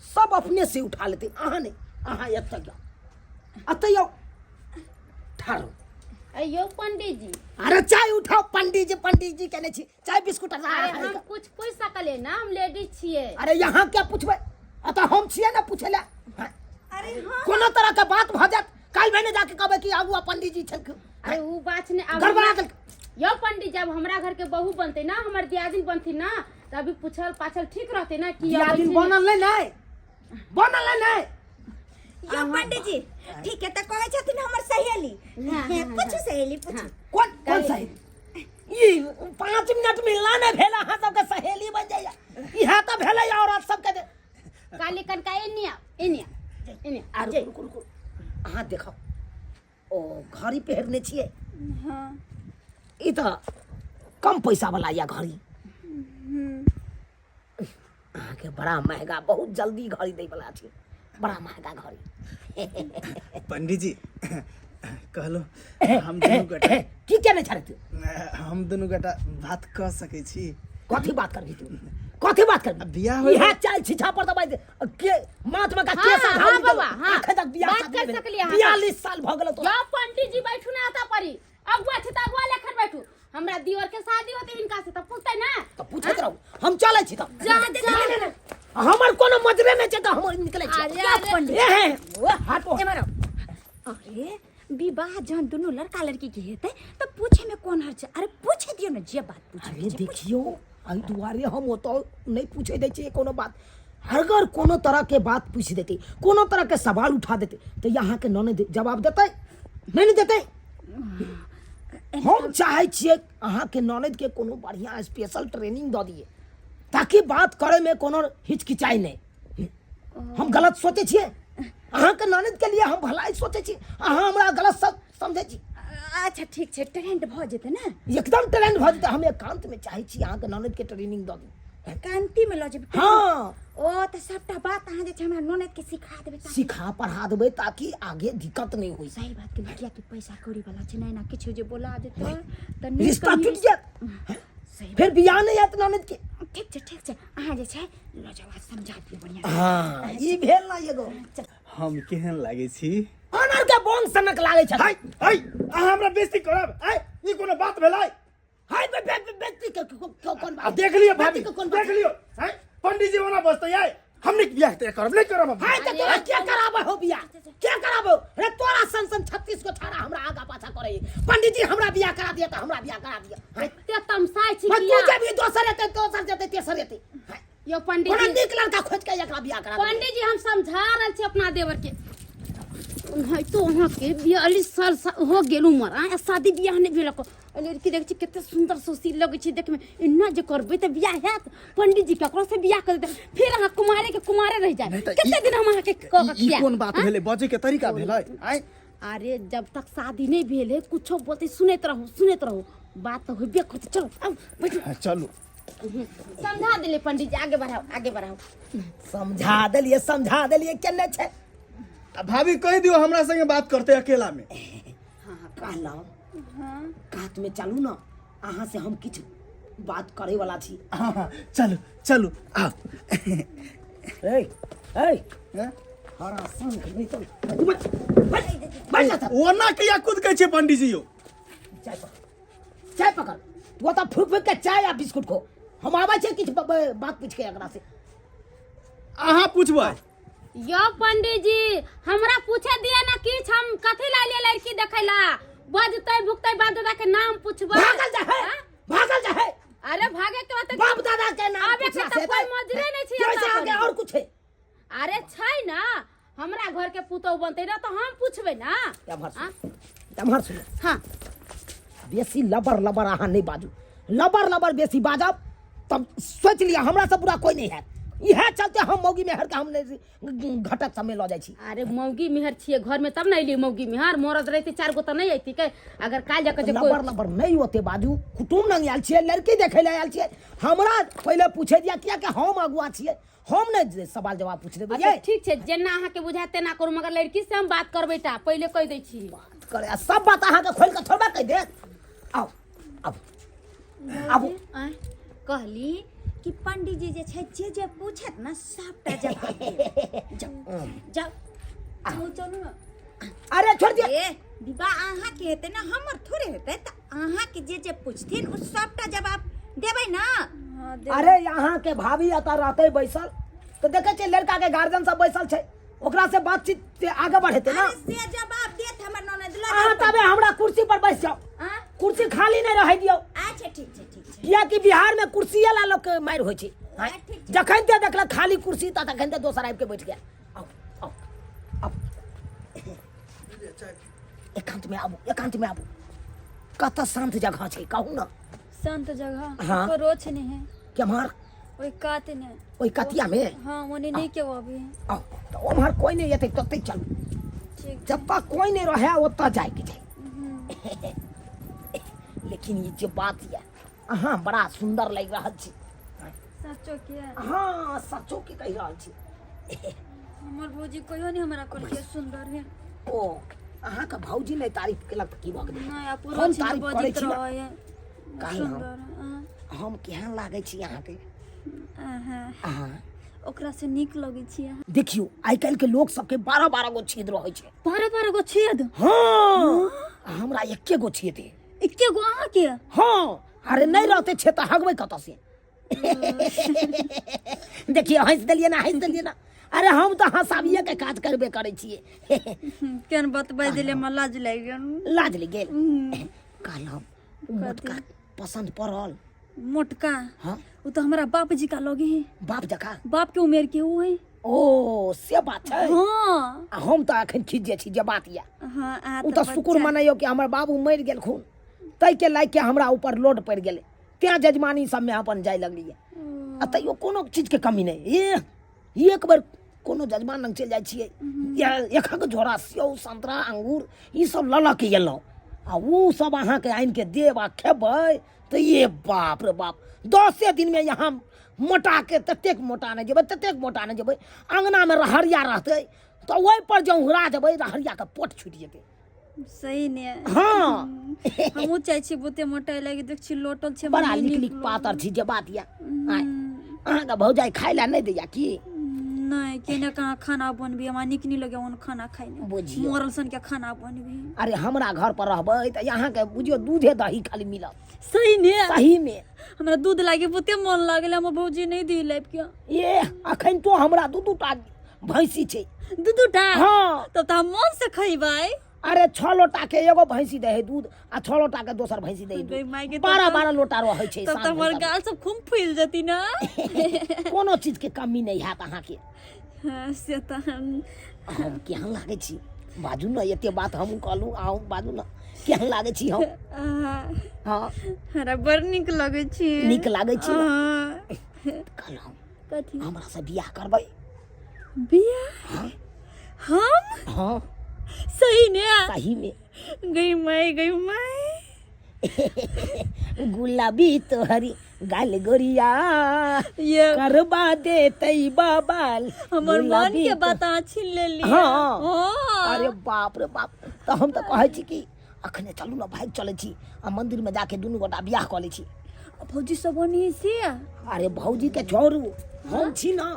A: सब अपने से उठा लेते। अहाँ नहीं अहाँ एतऽ जाओ ठाड़ो
E: अयो पंडित जी,
A: अरे चाय उठाओ पंडित जी कहने छी चाय बिस्कुट
E: अरे हम कुछ पूछ सकले ना, हम लेडीज छिए।
A: अरे यहाँ क्या पूछबे, अतः हम छिए ना पूछे ला।
F: अरे हाँ
A: कोनो तरह का बात भ जात काल मैंने जाके कहबे कि आगुआ पंडित जी छल।
E: अरे वो बात ने अब
A: गड़बड़ा गेल।
E: यो पंडित, जब हमरा घर के बहू बनते ना, हमर दियादिन बनती ना, तभी पूछल पाछल ठीक रहते ना कि
A: दियादिन बनल नहीं।
F: यो पंडित जी ठीक है तो कहे छथिन हमर सहेली पूछू सहेली पूछू
A: कौन सहेली? ई 5 मिनट मिलना नहीं भेला हां सबके सहेली बन जाइया। इहा त भेलै औरत सबके
E: काली कनका एनिया
A: अरे रुको अहाँ देखो ओ घड़ी पहरने छिए।
F: हाँ
A: ई त कम पैसा वाला या घड़ी अहाँ के बड़ा महंगा, बहुत जल्दी घड़ी दै वाला छी, बड़ा महंगा घड़ी।
C: पंडित जी कहलो हम दुनू गोटा
A: की कहने छरे तू?
C: हम दुनू गोटा बात कर सकै छी।
A: कथी बात करबी तू? कथी बात करबी?
C: बियाह हो
A: इहा चाल छिछा पर दबाई दे के माथ में का केस
E: हाँ,
A: घाल
E: बाबा, हाँ।
A: आखे तक बियाह
E: बात कर सकली अहाँ।
A: 42 साल भ गेल तो।
E: यो पंडित जी बैठू ना आता परी, अगुआ छी त अगुआ लेखन बैठू। हमरा दियोर के शादी होते हिनका से त पूछते ना,
A: तो पूछत रहू हम चलै छी त।
E: जा
A: हमर कोनो मजरे में छै त हम निकलै छी।
E: अरे पंडित,
A: ए वो हटो।
F: अरे विवाह जन दोनों लड़का लड़की के हेते तो पूछे में कौन हर्ज? अरे पूछे दियो ना जे बात पूछे।
A: अरे देखियो आई दुआरे हम तो नहीं पूछे दै छी कोनो बात। अगर कोनो तरह के बात पूछ देते, कोनो तरह के सवाल उठा देते तो यहाँ के ननद जवाब देते नहीं देते। हम चाहे छिए अहाँ के ननद के कोनो बढ़िया स्पेशल ट्रेनिंग द दिए ताकि बात करे में कोनो हिचकिचाई नहीं। हम गलत सोचे छिए, अहाँ के ननद के लिए हम भलाई सोचे छी, अहाँ हमरा गलत समझे छी।
F: अच्छा ठीक छै, ट्रेंड भ जेते ना,
A: एकदम ट्रेंड भ जेते। हम एकांत में चाहे छी अहाँ के ननद के ट्रेनिंग द दी।
F: कांति में ल जेबे।
A: हाँ
F: ओ त सबटा बात अहाँ जे छै हमरा ननद के सिखा देबे ता
A: सिखा पढ़ा देबै ताकि आगे दिक्कत नहीं हुई।
F: सही बात के लड़किया के पैसा कौड़ी वाला छै ना किछु जे बोला जेते त
A: रिश्ता टूट जात, फिर बियाह नहीं आत ननद के।
F: ठीक छै अहाँ जे छै ल जवाब समझा दियो बढ़िया।
A: हाँ ई भेल ना एगो
C: हम केहन लागे छी?
A: अनर के बोंग सनक लागे छै।
C: हाय अहाँ हमरा बेइज्जती करब? ई कोनो बात भेलै?
A: हाय व्यक्ति के कौन बात?
C: देख लियो भाभी,
A: व्यक्ति के कौन
C: देख
A: बात?
C: लियो पंडित जी ओना बसते है हमने बियाह तय करब नहीं करब हम।
A: हाय त तोरा क्या कराबे हो बियाह? क्या कराबो रे? तोरा सन 36 को छाड़ा हमरा आगा पाछा करे। पंडित जी हमरा बियाह करा दिया त हमरा बियाह करा दिया।
E: ते तमसाई छी
A: तू
E: किया?
A: जब दोसर एते दोसर जेते तेसर एते।
E: यो पंडित
A: कोनो
E: जी,
A: नीक लड़का खोज के एकरा बियाह करा दिया।
E: पंडित जी हम समझा रहल छी अपना देवर के। नहीं तो वहाँ के 42 साल हो गेल उम्र, आ शादी बियाह नहीं भेल। लड़की देख छी कते सुंदर सुशील लगे छी देखे में। इन्ना जे करबे त बियाह हैत। पंडित जी ककरो से बियाह कर दे, फिर अहाँ कुमारे रह जाए। कते दिन हम अहाँ के
C: ई कोन बात भेलै? बजे के तरीका भेलै?
E: अरे जब तक शादी नहीं भेल है कुछो बोलते सुनते रहो, बात तो होबे करते। चलो आओ बैठो।
C: चलो
E: समझा दिले पंडित जी, आगे बढ़ाओ।
A: समझा देलिए केने छै?
C: भाभी कह दियो हमरा संगे बात करते अकेला में।
A: हाँ कहला कात में चलू ना, अहाँ से हम किछ बात करे वाला छी।
C: हाँ चलो आओ।
A: हरा संग नहीं तो बैठ
C: ओना किया कूद के छै पंडित जी यो?
A: चाय पकड़ तू तो फूक के चाय या बिस्कुट खो। हम आवे छै किछ बात पूछ के एकरा से।
C: अहाँ पूछबै?
E: यो पंडित जी हमरा पूछे दिए ना किछ, हम कथि ला लिए लड़की देखैला? बजतै भुकतै बाप दादा के नाम पूछबै।
A: भागल जा है।
E: अरे भागे के बात
A: बाप दादा के नाम
E: आबे के त कोई मजरे नहीं छी।
A: कैसे आगे और कुछ है?
E: अरे छै ना, हमरा घर के पुतौ बनते ना तो हम पूछबै ना।
A: तमहर सुन।
E: हां
A: बेसी लबर अहाँ नहीं बाजू। लबर बेसी बाजब तब सोच लिया हमरा से बुरा कोई नहीं है। इहे चलते हम मौगी मेहर के हम घटक समय ल जाय छी।
E: अरे मौगी मेहर छिए घर में तब नहीं ली मौगी मेहर। मरद रहती 4 गो त नहीं आती के। अगर काल जाके जे कोई
A: लबर नहीं होते बाजू। कुटुम नंग आयल छिए, लड़की देखे ले आयल छिए। हमरा पहले पूछे दिया किया कि हम अगुआ छिए, हम नहीं सवाल जवाब पूछ देबै।
E: अच्छा ठीक छै, जेना अहाँ के बुझाय तेना करू, मगर लड़की से हम बात करबै ता पहले कह दै छी।
A: बात करे सब बात अहाँ के खोल के थोड़ा कह दे। आओ अब
F: कहली कि पंडित जी जे छै जे पूछत ना सबटा जवाब दे। जाओ चलो ना।
A: अरे छोड़ दिया
F: ए विवाह अहाँ के हेतै ना हमर थोड़े हेतै त अहाँ के जे पूछथिन उ सबटा जवाब देबै ना।
A: अरे यहाँ के भाभी अता रहते बैसल तो देखे छे लड़का के गार्जियन सब बैसल छे ओकरा से बातचीत से आगे बढ़ेते ना।
F: से जवाब देत हमर ननद
A: अहाँ तबे हमरा कुर्सी पर बैस जाओ कुर्सी खाली नहीं रह दियो।
F: अच्छा ठीक छै
A: किया कि बिहार में कुर्सी ला लोग के मार होय छै जखन ते देखल खाली कुर्सी त तखन ते दोसर आबि के बैठ गया। आओ आओ आओ एकांत में आबू कत शांत जगह छै कहू ना।
E: शांत जगह
A: हाँ।
E: रोच नहीं है
A: के मार
E: ओई काते ने
A: ओई कतिया में
E: हाँ मने नहीं के अभी
A: आओ तो ओम्हर कोई नहीं एते तते चल
E: ठीक
A: जब तक कोई नहीं रहे ओत जाए के छै। लेकिन ये जो बात है अहाँ बड़ा सुंदर लग रहा छी।
E: सचो के
A: हाँ सचो के कह रहा छी।
E: हमर भौजी कहियो नहीं हमरा कहलिए सुंदर है।
A: ओ अहाँ का भौजी नहीं तारीफ केलक त की भ गेलै
E: नहीं आप पूरा
A: हम
E: चीज
A: तारीफ करै
E: बजित
A: छी ना।
E: रहे है
A: काहे
E: सुंदर
A: हम केहन लागे छी अहाँ के
E: अहाँ
A: अहाँ
E: ओकरा से नीक लगे छी अहाँ।
A: देखियो आइ काल्हि के लोग सबके 12-12 गो छेद रहे छै।
E: 12 गो छेद
A: हाँ हमरा एके गो छेद है।
E: एके गो अहाँ के
A: हाँ अरे नहीं रहते छे त हगबै कत से। देखिए हंस देलिए ना अरे हम तो हंसाबिए के काज करबे करे छिए।
E: केन बतबै दिले म लाज लागि गेल।
A: लाज लग गेल काल हम मोटका पसंद पड़ल।
E: मोटका
A: हाँ
E: वो तो हमारा बाप जी का लगे है
A: बाप जका
E: बाप के उमेर के वो है।
A: ओ से बात छै।
E: हाँ
A: हम तो अखन खिज छी जे बात या
E: हाँ आ
A: उ तो शुक्र मनाइयो कि हमर बाबू मर गेल खून तै के लाग के हमरा ऊपर लोड पड़ गेले त्या जजमानी सब में अपन जाय लगलिए आ तैयो कोनो चीज के कमी नहीं। ये एक बार कोनो जजमान लग चल जाय छिए एक झोरा सेव संतरा अंगूर ई सब ल के एलौ आ उ सब अहाँ के आइन के देब आ खेबै तो ये बाप रे बाप 10 दिन में यहाँ मोटा के ततेक मोटा नहीं जेबै अंगना में रहरिया रहते तो वही पर जो हुरा जेबै रहरिया के पोट छूट जेतै।
E: सही ने
A: हाँ
E: हमहु चाहे छी बहुते मोटा लगे देख छी लोटल छे
A: बड़ा लिक पातर छी जे बात या अहाँ का भौजाई खाय ला नहीं दैया की
E: नहीं केने कहाँ खाना बनबी हमरा निक नहीं लगे उन खाना खाइ ने
A: बुझियो
E: मरल सन के खाना बनबी।
A: अरे हमरा घर पर रहबै त यहाँ के बुझियो दूधे दही खाली मिलत।
E: सही ने
A: सही में
E: हमरा दूध लागे बहुते मन लागल हमर भौजी नहीं दी लाइब के।
A: ये अखन तो हमरा दू-दूटा भैंसी छै।
E: दूटा
A: हाँ
E: तब त हम मन से खइबै।
A: अरे 6 लोटा के एगो भैंसी दे है दूध आ 6 लोटा के दोसर भैंसी दे
E: गई माय के
A: 12 लोटा रहे छै।
E: तब त हमर गाल सब खूब फूल जती ना।
A: कोनो चीज के कमी नहीं हैत अहाँ के।
E: हाँ से त
A: हम केहन लागे छी बाजू न एते बात हम कहलू आउ बाजू न केहन लागे छी हम। हाँ
E: हमरा बड़ निक लगे छी।
A: निक लागे छी कल हम
E: कथी
A: हमरा से बियाह करबै।
E: बियाह
A: हाँ
E: हम
A: हाँ
E: सही ने
A: सही में
E: गई माई
A: गुलाबी तोहरी गाल गोरिया
E: ये
A: करबा दे तई बाबाल
E: हमर मन के बात छीन लेली।
A: हाँ अरे बाप रे बाप तो हम तो कहै छी कि अखने चलू ना भाग चले छी आ मंदिर में जाके दुनू गोटा बियाह कर ले छी।
E: भौजी सब बनी से
A: अरे भौजी के छोड़ू हम छी ना।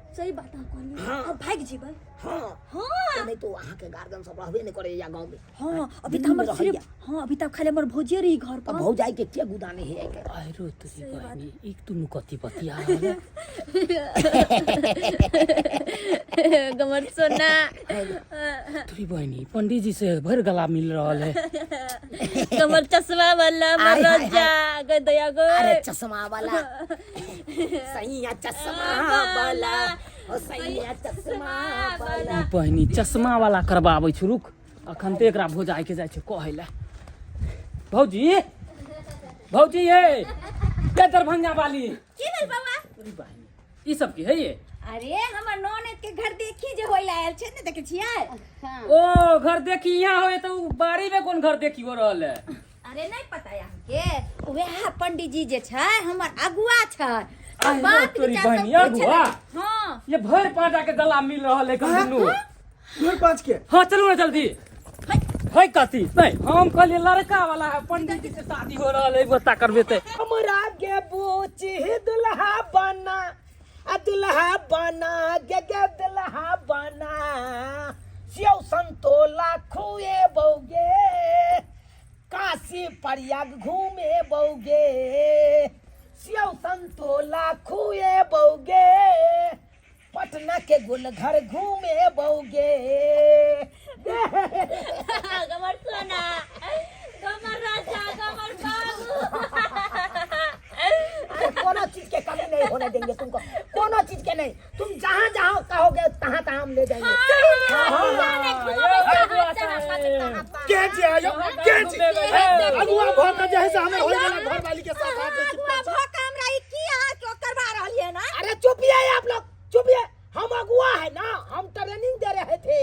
E: सही बात कहली।
A: हाँ।
E: अब भाग जीबै।
A: हाँ
E: हाँ
A: नहीं तो अहाँ के गार्जियन सब रहबे नहीं करे या गांव में।
E: हाँ अभी त हमर सिर्फ हाँ अभी तक खाली हमर भौजी रही घर
A: अब
E: पर।
A: भौजाई के के गुदाने है के
H: आइरो तुरी बहनी एक तुनु कति बतिया
E: गमर सोना
H: तुरी बहनी पंडित जी से भर गला मिल रहल है।
E: गमर चश्मा वाला
A: आय, हाय,
E: मरोजा गए दया गो।
A: अरे चश्मा वाला सही है चश्मा वाला ओ सही है चश्मा वाला।
H: बहनी चश्मा वाला करबाबै छु रुक अखन ते एकरा भोजाइ के जाइ छै कहै ला। भौजी ये के दरभंगा वाली
F: की भेल बाबा?
H: तुरी बहनी ई सब की है ये?
F: अरे हमर ननद के घर देखी जे होइला आयल छै ने देखे छियै।
H: ओ घर देखी यहाँ होए तो बाड़ी में कौन घर देखी हो रहल है?
F: अरे नहीं पता है हमके वह पंडित जी जे छै हमर अगुआ छै।
H: आइ
F: बात
H: तोरी
F: विचार सब
H: बहनी
F: पूछे
H: अगुआ
F: लगे। हाँ
H: ये भर पाटा के गला मिल रहल है दुनू।
C: घर पाँच के
H: हाँ चलू ना जल्दी है कथी नहीं हम कहलिए लड़का वाला है पंडित जी से शादी हो रहल है बता करबे ते
A: हमरा के पूछी दुल्हा बना आ दुल्हा बना के दुल्हा बना सेव संत प्रयाग घूमे बौगे सेव संतोला खुए बौगे पटना के गोलघर घूमे बौगे
F: गमर सोना गमर राजा गमर बाबू
A: कोनो चीज के कमी नहीं होने देंगे तुमको, कोनो चीज के नहीं। तुम जहाँ जहाँ कहोगे तहाँ तहाँ हम ले जाएंगे।
C: के जी आयो के जी अगुआ भोका जैसे हमें होई वाला घर वाली के साथ हाथ में चिपका
F: भोका हमरा ई की अहाँ क्यों करवा रहलिए ना?
A: अरे चुपिए आप लोग, चुपिए। हम अगुआ है ना, हम ट्रेनिंग दे रहे थे।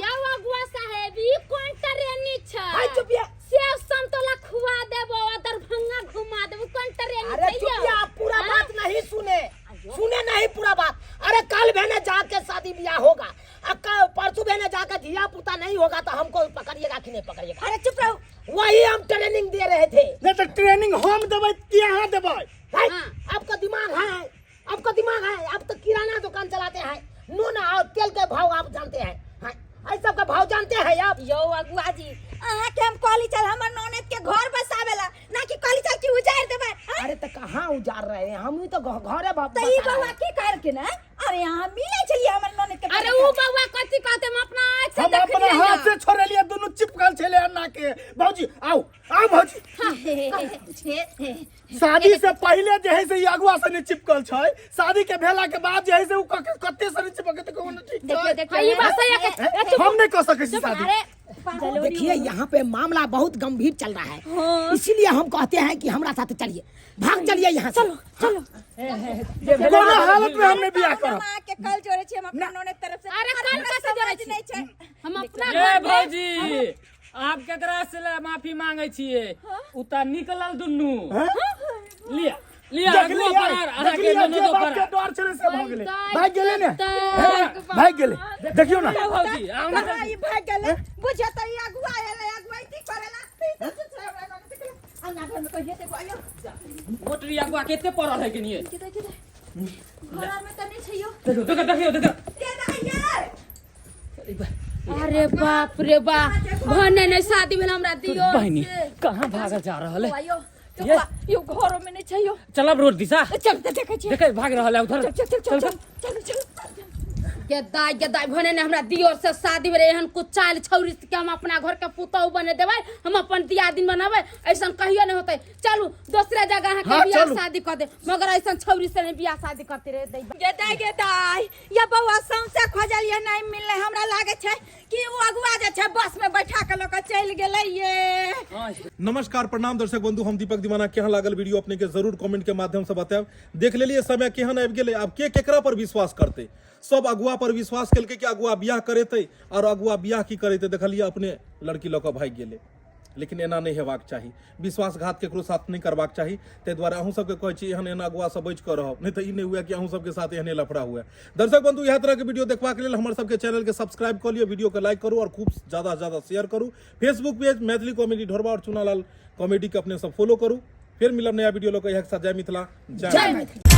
E: या अगुआ साहेब ई कौन ट्रेनिंग छै?
A: हाय चुपिए।
E: सेव संतोला खुआ देबो दरभंगा घुमा देबो कौन ट्रेनिंग
A: अरे चुपिए, आप पूरा बात नहीं सुने, सुने नहीं पूरा बात। अरे कल भेने जाके शादी ब्याह होगा, कल परसों भेने जाके धिया पुता नहीं होगा तो हमको पकड़िएगा कि नहीं पकड़िएगा?
F: अरे चुप रहो।
A: वही हम ट्रेनिंग दे रहे थे।
C: नहीं तो ट्रेनिंग हम देबै कि अहाँ देबै?
A: आपका दिमाग है, आपका दिमाग है। आप तो किराना दुकान चलाते हैं, नून और तेल के भाव आप जानते हैं, ऐ सब का भाव जानते हैं आप?
F: यो अगुआ जी अहाँ के हम कहली चल हमर ननद के घर बसावेला ना कि कहली चल कि उजाड़ देबै।
A: अरे तो कहाँ उजाड़ रहे हैं, हम ही तो घरे
F: तो ई बउआ की कर के ना अरे यहाँ मिले छलिए हमर ननद के।
E: अरे वो बउआ कथि कहते हम अपना आँख से
C: हम
E: देख
C: अपने
E: लिया।
C: हाथ से छोड़े लिए दोनों चिपकल छले अन्ना के। भौजी आओ आओ भौजी। शादी से पहले जे है से ई अगुआ से नहीं चिपकल छै, शादी के भेला के बाद जे है से उ कत्ते से नहीं चिपके त कोनो ठीक छै।
E: देखिए ये बात सही है।
C: हम नहीं कर सके छी शादी।
A: देखिए यहाँ पे मामला बहुत गंभीर चल रहा है, इसीलिए हम कहते हैं कि हमारा साथ चलिए, भाग चलिए यहाँ से। चलो
C: कोनो हालत में हमने बियाह करब।
F: मां के कल जोड़े छी हम अपना ननद तरफ से।
E: अरे कल कैसे जोड़े छी?
F: नहीं छै
E: हम अपना
H: ये
E: घर में
H: भौजी आप केकरा से माफी मांगे छिए? उता निकलल दुन्नू लिया लिया अगुआ पर अहाँ के ननदो पर
C: डर छले से भाग गेले, भाग गेले ने, भाग गेले। देखियो ना
H: भौजी आउ ना
F: ई भाग गेले बुझे त ई अगुआ एले अगुआ की करेला अन्ना घर में कहिए ते आयो
H: मोटरी अगुआ केते पड़ल है कि नहीं?
F: घर में त नहीं छैयो
H: देखो देखो देखो देखो
F: के दाइए।
E: अरे बाप रे बाप भने ने शादी भेल हमरा दियो।
H: बहनी कहाँ भागा जा रहल है?
F: आयो यो घरों में नहीं छैयो।
H: चलब रोड दिशा
F: चल देखे छी
H: देखे भाग रहल है उधर।
F: चल
E: के दाई भने ने हमरा दियोर से शादी भेल एहन कुछ चाल छौरी के हम अपना घर के पुतौ बने देबै, हम अपन दियादिन बनाबै, ऐसन कहियो नहीं होतै। चलू दूसरे जगह के बियाह शादी कर दे, मगर ऐसन छौरी से नहीं बियाह शादी करते रहे दै।
F: गे दाई या बउआ सौंसे खोजलिए नहीं मिलले। हमरा लागे छै कि वो अगुआ जे छै बस में बैठा के लोग चल गेलै ये।
G: नमस्कार प्रणाम दर्शक बंधु, हम दीपक दीवाना। केहन लागल वीडियो अपने के जरूर कमेंट के माध्यम से बताएब। देख लेलिए समय केहन आबि गेलै, अब के केकरा पर विश्वास करते? सब अगुआ पर विश्वास केलकै कि अगुआ बियाह करेतै, और अगुआ बियाह की करेतै देखलिए अपने लड़की लऽ कऽ भागि गेलै। लेकिन एना नहीं हेबाक चाही, विश्वासघात केकरो साथ नहीं करबाक चाही। ताहि दुआरे अहूँ सबके कहै छी एहन एना अगुआ से बचि कऽ रहब, नहीं तो ई नहीं हुए कि अहूँ सबके साथ एहने लफड़ा हुए। दर्शक बंधु इएह तरह के वीडियो देखबाक लेल हमर सबके चैनल के सब्सक्राइब कऽ लिअ, वीडियो के लाइक करू और खूब ज्यादा से ज्यादा शेयर करू। फेसबुक पेज मैथिली कॉमेडी ढोरबा और चुनालाल कॉमेडी के अपने सब फॉलो करू। फिर मिलब नया वीडियो लोग जय मिथिला जय मैथिली।